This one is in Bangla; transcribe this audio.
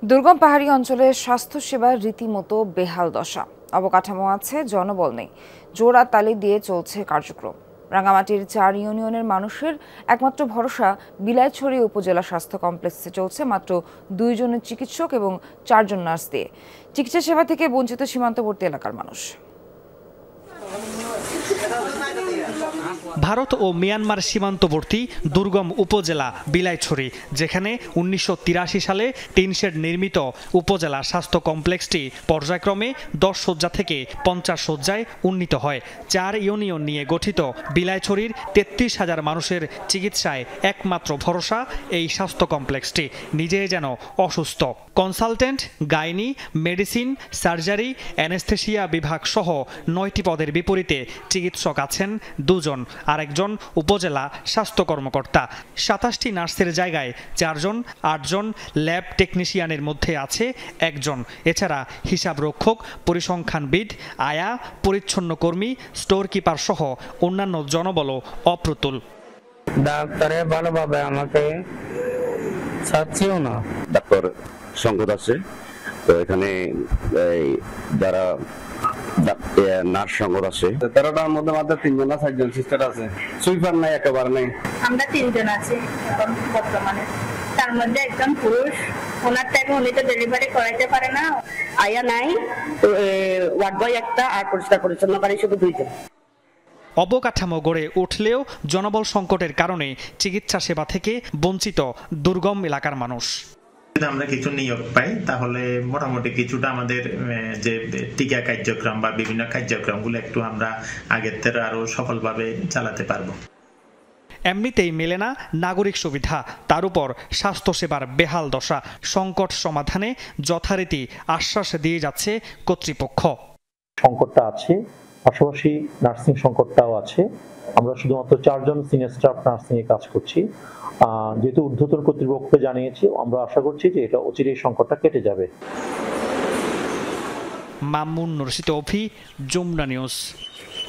দুর্গম পাহাড়ি অঞ্চলে স্বাস্থ্যসেবার রীতিমতো বেহাল দশা। অবকাঠামো আছে, জনবল নেই। জোড়া তালি দিয়ে চলছে কার্যক্রম। রাঙামাটির 4 ইউনিয়নের মানুষের একমাত্র ভরসা বিলাইছড়ি উপজেলা স্বাস্থ্য কমপ্লেক্সে চলছে মাত্র 2 জনের চিকিৎসক এবং 4 জন নার্স দিয়ে। চিকিৎসা সেবা থেকে বঞ্চিত সীমান্তবর্তী এলাকার মানুষ। ভারত ও মিয়ানমার সীমান্তবর্তী দুর্গম উপজেলা বিলাইছড়ি, যেখানে 1983 সালে টিন শেড নির্মিত উপজেলা স্বাস্থ্য কমপ্লেক্সটি পর্যায়ক্রমে 10 শয্যা থেকে 50 শয্যায় উন্নীত হয়। 4 ইউনিয়ন নিয়ে গঠিত বিলাইছড়ির 33,000 মানুষের চিকিৎসায় একমাত্র ভরসা এই স্বাস্থ্য কমপ্লেক্সটি। নিজেই যেন অসুস্থ। Consultant, gynae, medicine, surgery, anaesthesia বিভাগ সহ 9টি পদের বিপরীতে চিকিৎসক আছেন 2 জন, আরেকজন উপজেলা স্বাস্থ্য কর্মকর্তা। 27টি নার্সের জায়গায় 4 জন, 8 জন ল্যাব টেকনিশিয়ানের মধ্যে আছে 1 জন। এছাড়া হিসাব রক্ষক, পরিসংখ্যানবিদ, আয়া, পরিচ্ছন্ন কর্মী, স্টোর কিপার সহ অন্যান্য জনবলও অপ্রতুল। ডাক্তারে ভালোভাবে আমাকে ছাড়ছেও না। ডাক্তার সংকট আছে, তো এখানে যারা নার্স সংকট আছে। 13টার মধ্যে মাত্র 3 জন না 4 জন সিস্টার আছে। সুইপার নাই, একেবারে নাই। আমরা 3 জন আছি এখন বর্তমানে। তার মধ্যে একজন পুরুষ, ওনার টাইমে উনি তো ডেলিভারি করাইতে পারে না। আয়া নাই, ওয়ার্ড বয় একটা, আর পরিষ্কার পরিচ্ছন্নকারী শুধু 2 জন। অবকাঠামো গড়ে উঠলেও জনবল সংকটের কারণে চিকিৎসা সেবা থেকে বঞ্চিত দুর্গম এলাকার মানুষ। যদি আমরা কিছু নিয়োগ পাই তাহলে মোটামুটি কিছুটা আমাদের যে টিকা কার্যক্রম বা বিভিন্ন কার্যক্রমগুলো একটু আমরা আগের থেকে আরো সফলভাবে চালাতে পারবো। এমনিতেই মেলে না নাগরিক সুবিধা, তার উপর স্বাস্থ্যসেবার বেহাল দশা। সংকট সমাধানে যথারীতি আশ্বাস দিয়ে যাচ্ছে কর্তৃপক্ষ। সংকটটা আছে, পাশাপাশি নার্সিং সংকটটাও আছে। আমরা শুধুমাত্র 4 জন সিনিয়র স্টাফ নার্সিং এ কাজ করছি। যেহেতু ঊর্ধ্বতন কর্তৃপক্ষকে জানিয়েছি, আমরা আশা করছি যে এটা অচিরেই সংকটটা কেটে যাবে। মামুন রশিদ, যমুনা নিউজ।